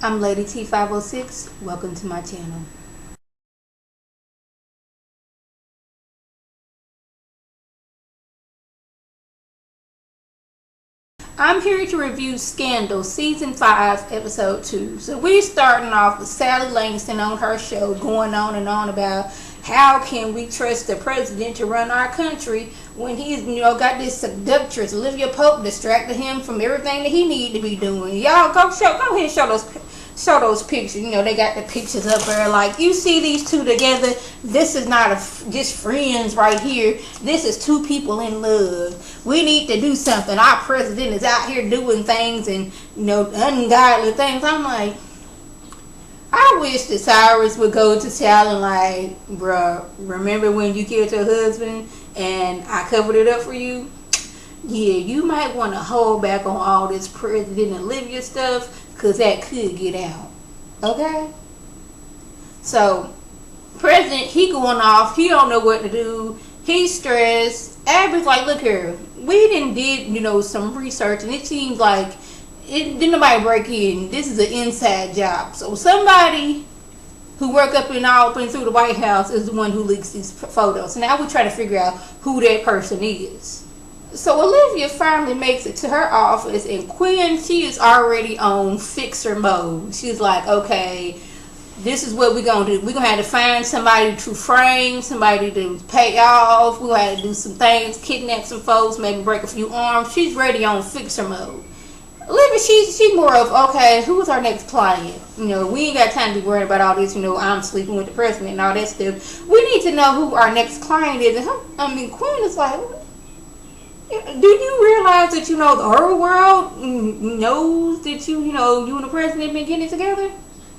I'm Lady T506. Welcome to my channel. I'm here to review Scandal Season 5, Episode 2. So we're starting off with Sally Langston on her show going on and on about how can we trust the president to run our country when he's, got this seductress, Olivia Pope, distracted him from everything that he need to be doing. Y'all go ahead and show those pictures. They got the pictures up there. Like, you see these two together. This is not just friends right here. This is two people in love. We need to do something. Our president is out here doing things and, ungodly things. I'm like, I wish that Cyrus would go to Sally and like, bruh, remember when you killed your husband and I covered it up for you? Yeah, you might want to hold back on all this President Olivia stuff, because that could get out. Okay? So, President, he going off. He don't know what to do. He's stressed. Abby's like, look here. We did, some research, and it seems like didn't nobody break in. This is an inside job. So somebody who work up and through the White House is the one who leaks these photos. So now we're trying to figure out who that person is. So Olivia finally makes it to her office, and Quinn, she is already on fixer mode. She's like, okay, this is what we're going to do. We're going to have to find somebody to frame, somebody to pay off. We're going to have to do some things, kidnap some folks, maybe break a few arms. She's ready on fixer mode. Olivia, she's more of, okay, who's our next client? We ain't got time to be worrying about all this, I'm sleeping with the president and all that stuff. We need to know who our next client is. And Quinn is like, do you realize that, the whole world knows that you and the president been getting together?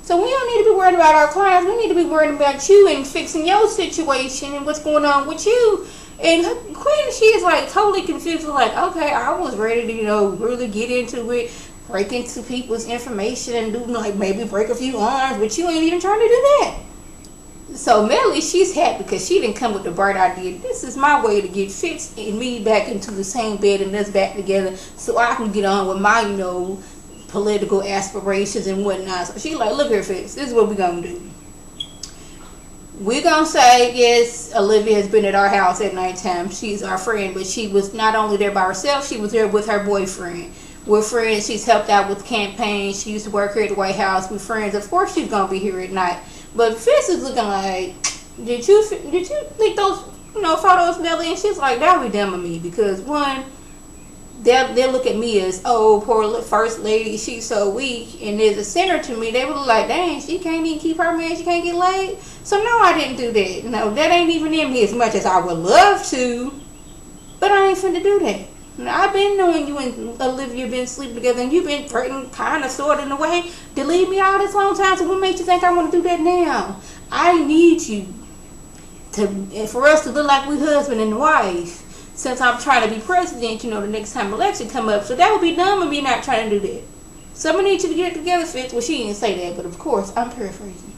So we don't need to be worried about our clients. We need to be worried about you and fixing your situation and what's going on with you. And Quinn, she is like totally confused. Like, okay, I was ready to, really get into it, break into people's information and do like maybe break a few arms, but you ain't even trying to do that. So Mellie, she's happy because she didn't come with the bright idea. This is my way to get Fitz and me back into the same bed and us back together so I can get on with my, political aspirations and whatnot. So she's like, look here, Fitz, this is what we're going to do. We're going to say, yes, Olivia has been at our house at nighttime. She's our friend, but she was not only there by herself, she was there with her boyfriend. We're friends. She's helped out with campaigns. She used to work here at the White House. We're friends. Of course she's going to be here at night. But Fitz is looking like, did you leak those, photos, Mellie? And she's like, that would be dumb of me, because one, they'll look at me as, oh, poor first lady, she's so weak. And as a center to me, they would look like, dang, she can't even keep her man, she can't get laid. So no, I didn't do that. No, that ain't even in me as much as I would love to. But I ain't finna do that. Now, I've been knowing you and Olivia been sleeping together, and you've been threatening, kind of, sort of, in a way, to leave me all this long time. So what makes you think I want to do that now? I need you for us to look like we husband and wife. Since I'm trying to be president, the next time election come up. So that would be dumb of me not trying to do that. So I need you to get it together, Fitz. Well, she didn't say that, but of course, I'm paraphrasing.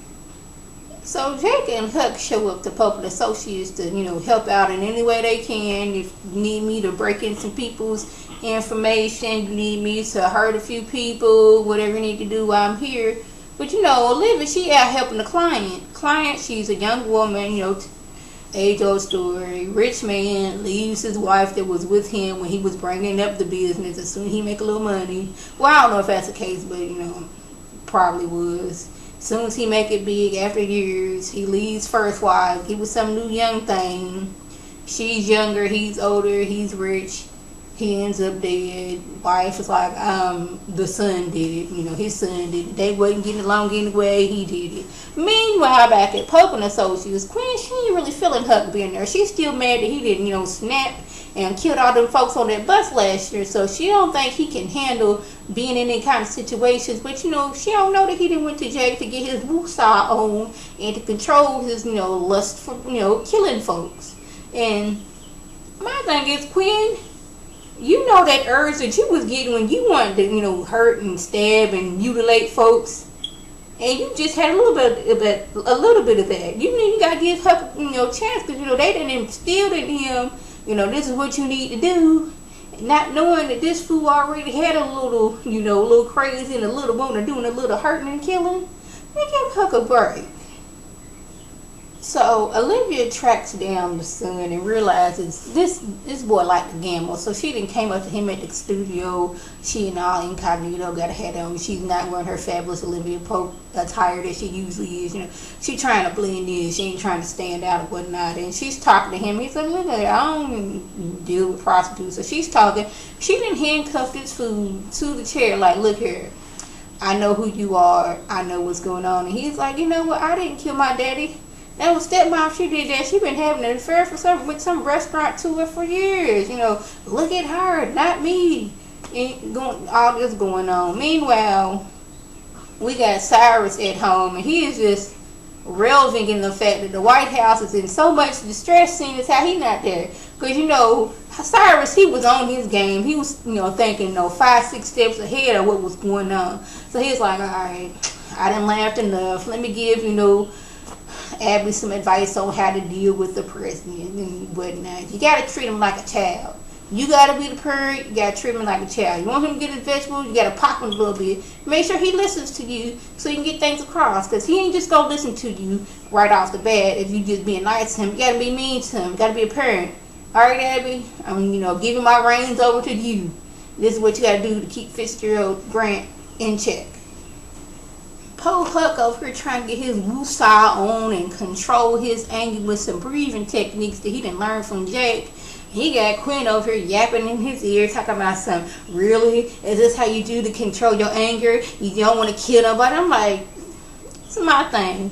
So Jake and Huck show up to Pope and Associates to, help out in any way they can. If you need me to break in some people's information, you need me to hurt a few people, whatever you need to do while I'm here. But, Olivia, she out helping the client. She's a young woman, age-old story. Rich man leaves his wife that was with him when he was bringing up the business as soon as he make a little money. Well, I don't know if that's the case, but, probably was. As soon as he make it big, after years, he leaves first wife. He was some new young thing. She's younger, he's older, he's rich. He ends up dead. Wife is like, the son did it. His son did it. They wasn't getting along anyway, he did it. Meanwhile, back at Pope and Associates, Quinn, she ain't really feeling Huck being there. She's still mad that he didn't, snap and killed all them folks on that bus last year. So she don't think he can handle being in any kind of situations. But, she don't know that he didn't went to jail to get his woosah on and to control his, lust for, killing folks. And my thing is, Quinn, that urge that you was getting when you wanted to, hurt and stab and mutilate folks, and you just had a little bit of that. You gotta give Huck, a chance, because they didn't instill in him, this is what you need to do, not knowing that this fool already had a little, you know, a little crazy and a little woman doing a little hurting and killing. Man, give Huck a break. So Olivia tracks down the son and realizes this boy liked to gamble. So she then came up to him at the studio. She and all incognito, got a hat on. She's not wearing her fabulous Olivia Pope attire that she usually is. You know, she trying to blend in. She ain't trying to stand out or whatnot. And she's talking to him. He's like, look at I don't deal with prostitutes. So she's talking. She didn't handcuff this fool to the chair like, look here. I know who you are. I know what's going on. And he's like, you know what? I didn't kill my daddy. That was stepmom. She did that. She been having an affair with some restaurant tour for years. You know, look at her, not me. And all this going on. Meanwhile, we got Cyrus at home, and he is just relving in the fact that the White House is in so much distress, seeing as how he not there. Because, you know, Cyrus, he was on his game. He was, you know, thinking, you know, 5-6 steps ahead of what was going on. So he was like, all right, I done laughed enough. Let me give, you know, Abby some advice on how to deal with the president and whatnot. You got to treat him like a child. You got to be the parent. You got to treat him like a child. You want him to get his vegetables, you got to pop him a little bit. Make sure he listens to you so you can get things across. Because he ain't just going to listen to you right off the bat if you just being nice to him. You got to be mean to him. You got to be a parent. All right, Abby? I'm, you know, giving my reins over to you. This is what you got to do to keep Fitzgerald Grant in check. Poor Huck over here trying to get his woosah on and control his anger with some breathing techniques that he didn't learn from Jake. He got Quinn over here yapping in his ear, talking about some, really? Is this how you do to control your anger? You don't want to kill nobody? I'm like, it's my thing.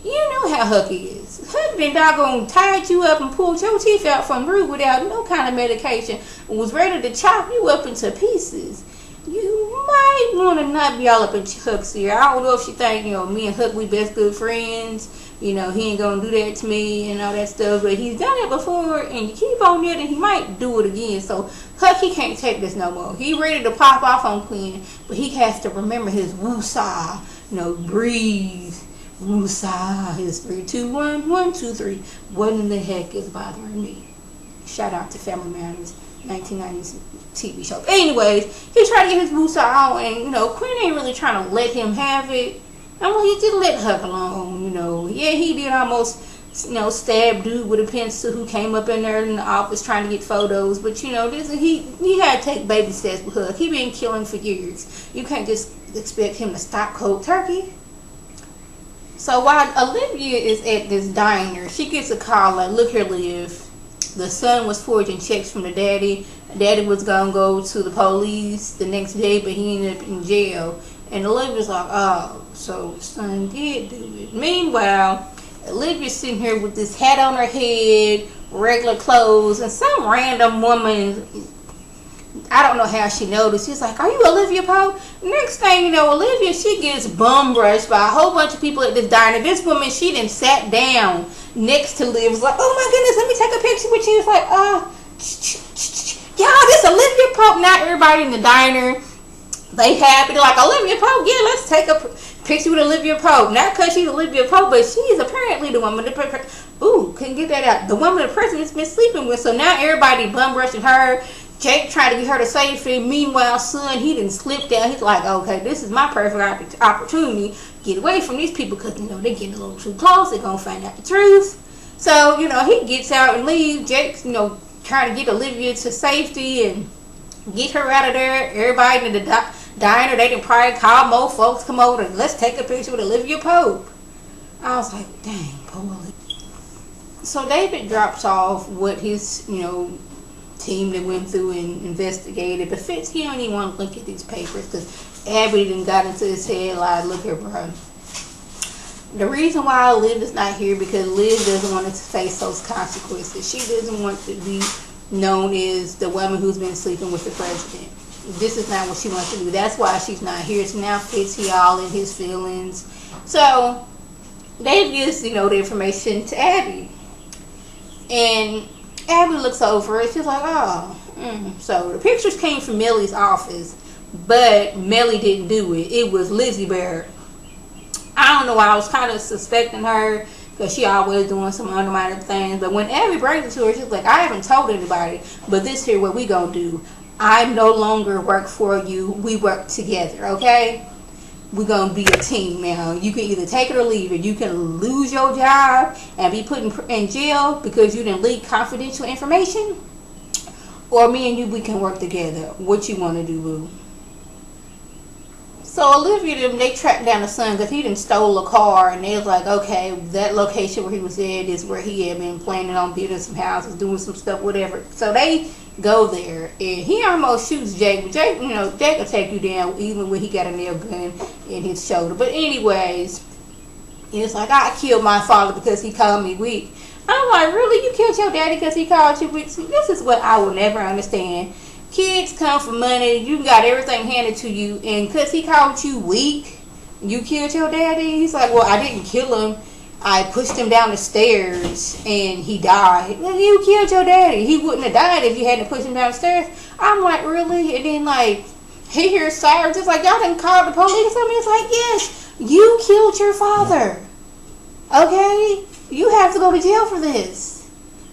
You know how Huck is. Huck been doggone tied you up and pulled your teeth out from the root without no kind of medication and was ready to chop you up into pieces. You might want to not be all up in Huck's ear. I don't know if she think, you know, me and Huck, we best good friends. You know, he ain't going to do that to me and all that stuff. But he's done it before, and you keep on it, and he might do it again. So, Huck, he can't take this no more. He ready to pop off on Quinn, but he has to remember his woosah. You know, breathe. Woosah. His 3, 2, 1, 1, 2, 3. What in the heck is bothering me? Shout out to Family Matters. 1990s TV show. Anyways, he tried to get his woosah out, and, you know, Quinn ain't really trying to let him have it. And well, he just let Huck alone, you know. Yeah, he did almost, you know, stab dude with a pencil who came up in there in the office trying to get photos. But, you know, he had to take baby steps with Huck. He been killing for years. You can't just expect him to stop cold turkey. So while Olivia is at this diner, she gets a call like, look here, Liv. The son was forging checks from the daddy. Daddy was going to go to the police the next day, but he ended up in jail. And Olivia's like, oh, so the son did do it. Meanwhile, Olivia's sitting here with this hat on her head, regular clothes, and some random woman, I don't know how she noticed. She's like, are you Olivia Pope? Next thing you know, Olivia, she gets bum brushed by a whole bunch of people at this diner. This woman, she done sat down next to Liv. Was like, oh my goodness, let me take a picture with you. It's like, y'all, this Olivia Pope. Now everybody in the diner, they happy. They're like, Olivia Pope, yeah, let's take a picture with Olivia Pope. Not because she's Olivia Pope, but she's apparently the woman couldn't get that out. The woman the president's been sleeping with. So now everybody bum brushing her. Jake tried to get her to save him. Meanwhile, son, he didn't slip down. He's like, okay, this is my perfect opportunity to get away from these people because, you know, they're getting a little too close. They're going to find out the truth. So, you know, he gets out and leaves. Jake's, you know, trying to get Olivia to safety and get her out of there. Everybody in the diner, they can probably call more folks, come over and let's take a picture with Olivia Pope. I was like, dang, poor Olivia. So David drops off what his, you know, team that went through and investigated. But Fitz, he don't even want to look at these papers because Abby done got into his head like, look here, bro. The reason why Liv is not here because Liv doesn't want to face those consequences. She doesn't want to be known as the woman who's been sleeping with the president. This is not what she wants to do. That's why she's not here. So now Fitz, he all in his feelings. So Dave gives, you know, the information to Abby. And Abby looks over it. She's like, oh. So the pictures came from Mellie's office, but Mellie didn't do it. It was Lizzie Barrett. I don't know why. I was kind of suspecting her because she always doing some undermining things. But when Abby brings it to her, she's like, I haven't told anybody, but this here what we gonna do. I no longer work for you. We work together, okay? We're gonna be a team now. You can either take it or leave it. You can lose your job and be put in jail because you didn't leak confidential information, or me and you, we can work together. What you want to do, boo? So Olivia, they tracked down the son because he done stole a car, and they was like, okay, that location where he was at is where he had been planning on building some houses, doing some stuff, whatever. So they go there, and he almost shoots Jake. But Jake, you know, Jake will take you down even when he got a nail gun in his shoulder. But anyways, it's like, I killed my father because he called me weak. I'm like, really? You killed your daddy because he called you weak? See, this is what I will never understand. Kids come for money. You got everything handed to you, and because he called you weak, you killed your daddy? He's like, well, I didn't kill him. I pushed him down the stairs, and he died. Well, you killed your daddy. He wouldn't have died if you hadn't pushed him down the stairs. I'm like, really? And then, like, he hears sirens. It's like, y'all didn't call the police or something? It's like, yes, you killed your father. Okay? You have to go to jail for this.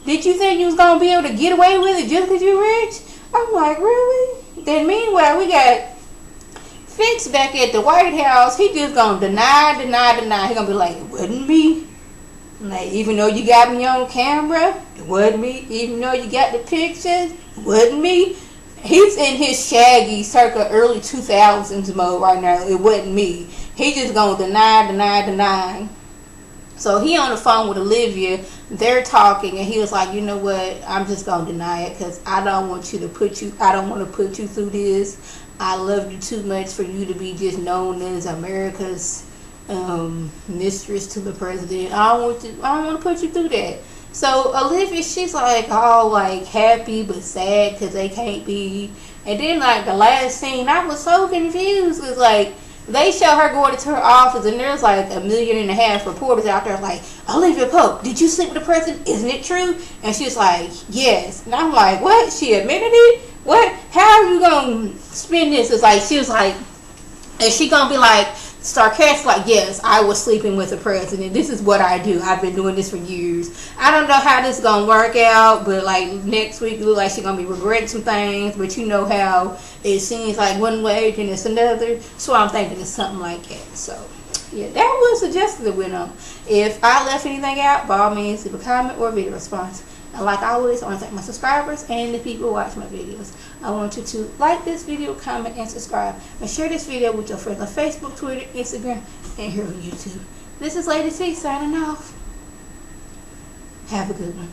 Did you think you was going to be able to get away with it just because you're rich? I'm like, really? Then meanwhile, we got FITZ back at the White House. He just gonna deny. He gonna be like, it wasn't me. Like, even though you got me on camera, it wasn't me. Even though you got the pictures, it wasn't me. He's in his Shaggy circa early 2000s mode right now. It wasn't me. He just gonna deny. So he on the phone with Olivia. They're talking, and he was like, you know what? I'm just gonna deny it because I don't want to put you through this. I love you too much for you to be just known as America's mistress to the president. I don't want to put you through that. So Olivia, she's like all like happy but sad because they can't be. And then like the last scene, I was so confused because like they show her going into her office, and there's like 1.5 million reporters out there like, Olivia Pope, did you sleep with the president? Isn't it true? And she's like, yes. And I'm like, what? She admitted it? What? How are you going to spin this? It's like, she was like, is she going to be like, sarcastic, like, yes, I was sleeping with the president. This is what I do. I've been doing this for years. I don't know how this is going to work out, but like next week, it looks like she's going to be regretting some things, but you know how it seems like one way and it's another. So I'm thinking it's something like that. So yeah, that was the gist that went on. If I left anything out, by all means, leave a comment or a video response. And like always, I want to thank my subscribers and the people who watch my videos. I want you to like this video, comment, and subscribe. And share this video with your friends on Facebook, Twitter, Instagram, and here on YouTube. This is Lady C signing off. Have a good one.